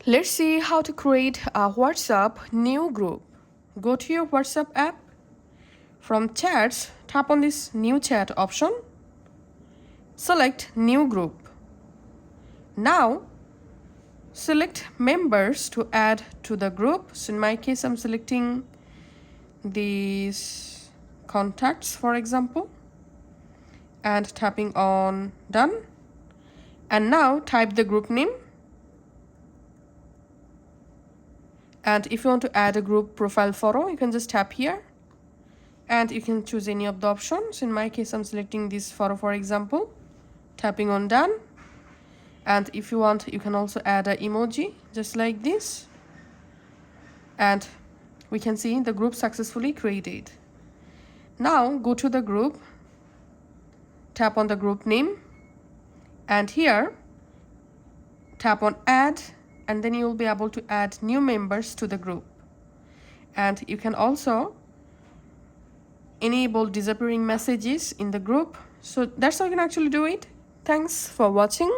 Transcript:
Let's see how to create a WhatsApp new group. Go to your WhatsApp app. From chats, tap on this new chat option. Select new group. Now, select members to add to the group. So in my case, I'm selecting these contacts, for example, and tapping on done. And now type the group name. And if you want to add a group profile photo, you can just tap here and you can choose any of the options. In my case, I'm selecting this photo, for example, tapping on done. And if you want, you can also add an emoji just like this. And we can see the group successfully created. Now go to the group, tap on the group name, and here tap on add, and then you will be able to add new members to the group. And you can also enable disappearing messages in the group. So that's how you can actually do it. Thanks for watching.